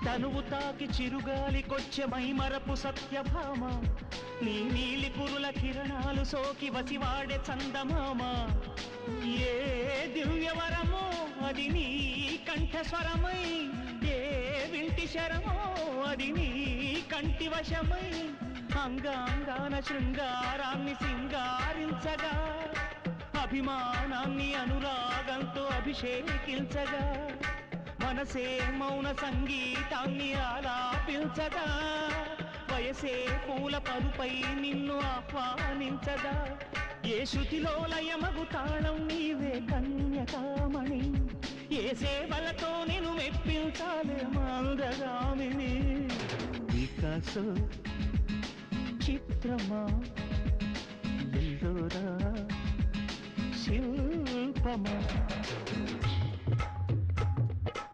తనువు తాకి చిరుగాలికొచ్చే మైమరపు సత్యభామ నీ నీలి కురుల కిరణాలు సోకి వసివాడే చందమామ ఏ దివ్యవరమో అది నీ కంఠస్వరమై ఏ వింటి శరమో అది నీ కంటి వశమై అంగాంగాన శృంగారాన్ని సింగారించగా అభిమానాన్ని అనురాగంతో అభిషేకించగా మనసే మౌన సంగీతాన్ని ఆలాపించగా వయసే పూల పరుపై నిన్ను ఆహ్వానించగా ఏ శృతిలో లయమగు తాళం నీవే కన్యకామణి ఏ సేవలతో నేను మెప్పించాలే మందగామిని వికాసో చిత్రమా ఎల్లోరా శిల్పమా